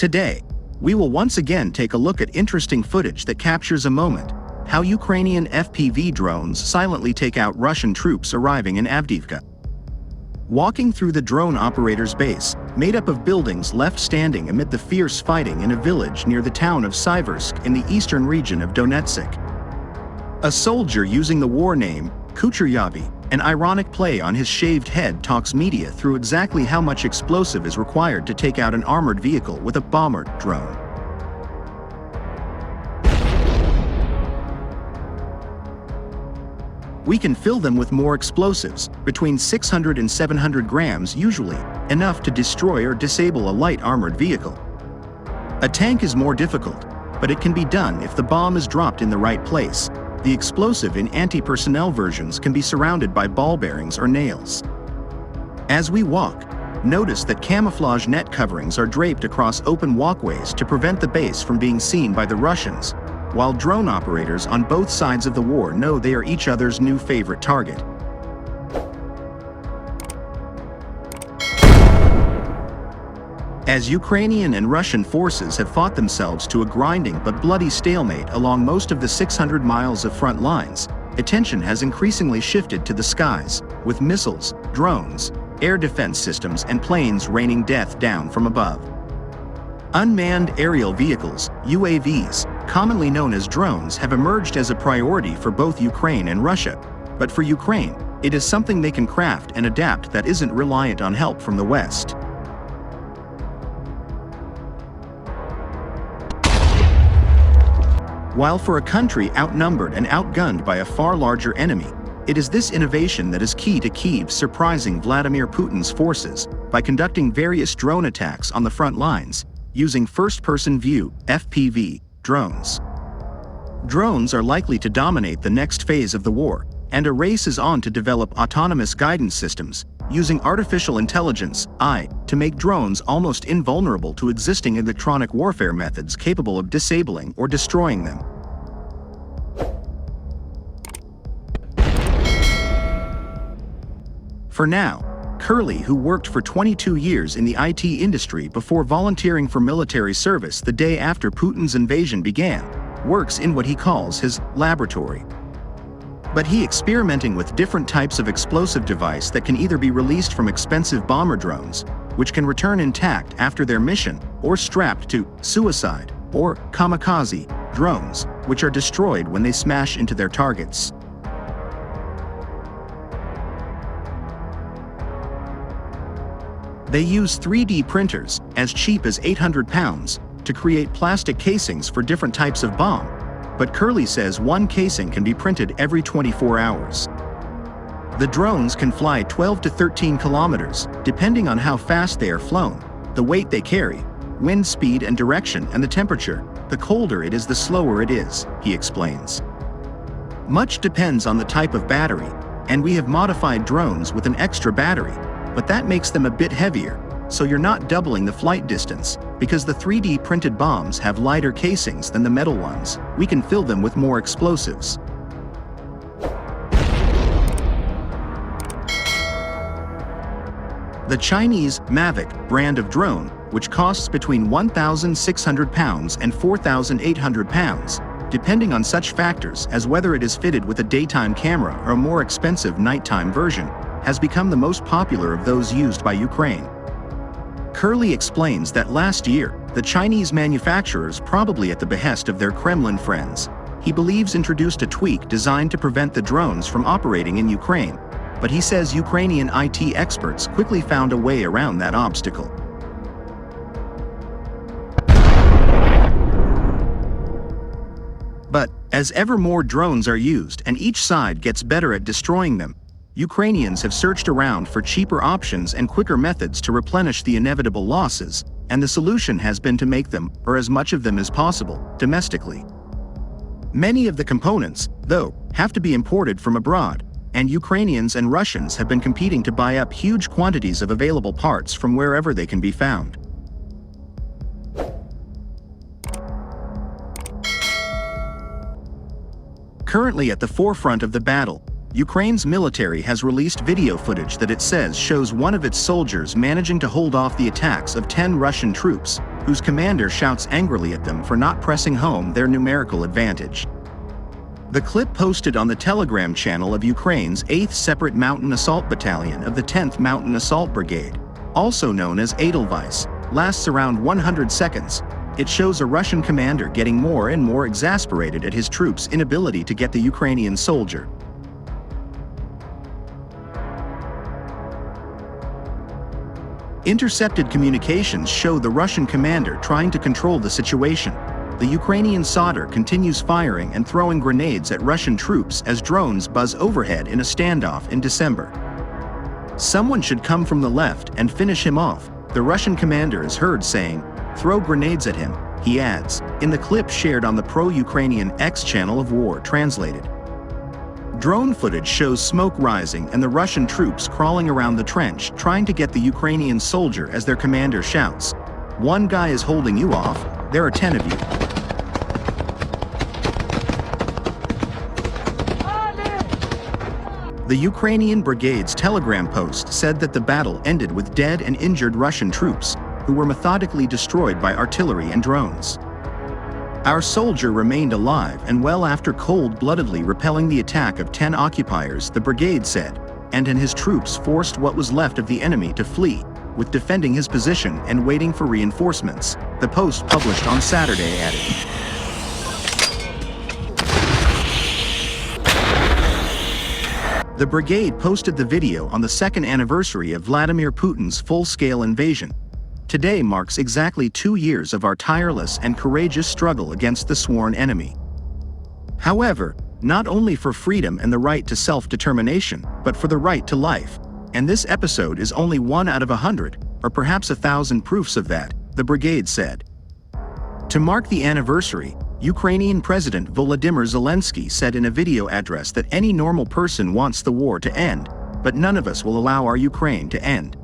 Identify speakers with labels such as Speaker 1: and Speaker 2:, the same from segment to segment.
Speaker 1: Today, we will once again take a look at interesting footage that captures a moment: how Ukrainian FPV drones silently take out Russian troops arriving in Avdiivka. Walking through the drone operator's base, made up of buildings left standing amid the fierce fighting in a village near the town of Siversk in the eastern region of Donetsk. A soldier using the war name, Kucheryaviy, an ironic play on his shaved head, talks media through exactly how much explosive is required to take out an armored vehicle with a bomber drone. We can fill them with more explosives, between 600 and 700 grams usually, enough to destroy or disable a light armored vehicle. A tank is more difficult, but it can be done if the bomb is dropped in the right place. The explosive in anti-personnel versions can be surrounded by ball bearings or nails. As we walk, notice that camouflage net coverings are draped across open walkways to prevent the base from being seen by the Russians, while drone operators on both sides of the war know they are each other's new favorite target. As Ukrainian and Russian forces have fought themselves to a grinding but bloody stalemate along most of the 600 miles of front lines, attention has increasingly shifted to the skies, with missiles, drones, air defense systems and planes raining death down from above. Unmanned aerial vehicles, UAVs, commonly known as drones, have emerged as a priority for both Ukraine and Russia. But for Ukraine, it is something they can craft and adapt that isn't reliant on help from the West. While for a country outnumbered and outgunned by a far larger enemy, it is this innovation that is key to Kyiv surprising Vladimir Putin's forces by conducting various drone attacks on the front lines, using first-person view (FPV) drones. Drones are likely to dominate the next phase of the war, and a race is on to develop autonomous guidance systems, using artificial intelligence (AI) to make drones almost invulnerable to existing electronic warfare methods capable of disabling or destroying them. For now, Curly, who worked for 22 years in the IT industry before volunteering for military service the day after Putin's invasion began, works in what he calls his laboratory. But he experimenting with different types of explosive device that can either be released from expensive bomber drones, which can return intact after their mission, or strapped to suicide or kamikaze drones, which are destroyed when they smash into their targets. They use 3D printers, as cheap as 800 pounds, to create plastic casings for different types of bomb, but Curly says one casing can be printed every 24 hours. The drones can fly 12 to 13 kilometers, depending on how fast they are flown, the weight they carry, wind speed and direction, and the temperature. The colder it is, the slower it is, he explains. Much depends on the type of battery, and we have modified drones with an extra battery, but that makes them a bit heavier, so you're not doubling the flight distance. Because the 3D printed bombs have lighter casings than the metal ones, we can fill them with more explosives. The Chinese Mavic brand of drone, which costs between 1,600 pounds and 4,800 pounds, depending on such factors as whether it is fitted with a daytime camera or a more expensive nighttime version, has become the most popular of those used by Ukraine. Curly explains that last year, the Chinese manufacturers, probably at the behest of their Kremlin friends, he believes introduced a tweak designed to prevent the drones from operating in Ukraine, but he says Ukrainian IT experts quickly found a way around that obstacle. But, as ever more drones are used and each side gets better at destroying them, Ukrainians have searched around for cheaper options and quicker methods to replenish the inevitable losses, and the solution has been to make them, or as much of them as possible, domestically. Many of the components, though, have to be imported from abroad, and Ukrainians and Russians have been competing to buy up huge quantities of available parts from wherever they can be found. Currently at the forefront of the battle, Ukraine's military has released video footage that it says shows one of its soldiers managing to hold off the attacks of 10 Russian troops, whose commander shouts angrily at them for not pressing home their numerical advantage. The clip posted on the Telegram channel of Ukraine's 8th Separate Mountain Assault Battalion of the 10th Mountain Assault Brigade, also known as Edelweiss, lasts around 100 seconds. It shows a Russian commander getting more and more exasperated at his troops' inability to get the Ukrainian soldier. Intercepted communications show the Russian commander trying to control the situation. The Ukrainian soldier continues firing and throwing grenades at Russian troops as drones buzz overhead in a standoff in December. "Someone should come from the left and finish him off," the Russian commander is heard saying. "Throw grenades at him," he adds, in the clip shared on the pro-Ukrainian X channel of War Translated. Drone footage shows smoke rising and the Russian troops crawling around the trench trying to get the Ukrainian soldier as their commander shouts, "One guy is holding you off, there are 10 of you." The Ukrainian brigade's Telegram post said that the battle ended with dead and injured Russian troops, who were methodically destroyed by artillery and drones. "Our soldier remained alive and well after cold-bloodedly repelling the attack of 10 occupiers," the brigade said, and his troops forced what was left of the enemy to flee, with defending his position and waiting for reinforcements, the post published on Saturday added. The brigade posted the video on the second anniversary of Vladimir Putin's full-scale invasion. "Today marks exactly 2 years of our tireless and courageous struggle against the sworn enemy. However, not only for freedom and the right to self-determination, but for the right to life. And this episode is only one out of 100, or perhaps 1,000 proofs of that," the brigade said. To mark the anniversary, Ukrainian President Volodymyr Zelensky said in a video address that any normal person wants the war to end, but none of us will allow our Ukraine to end.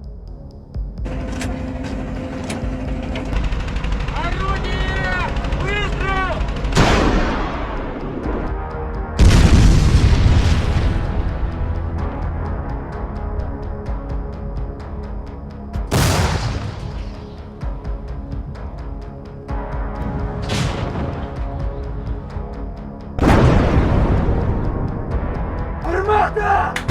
Speaker 2: Armada!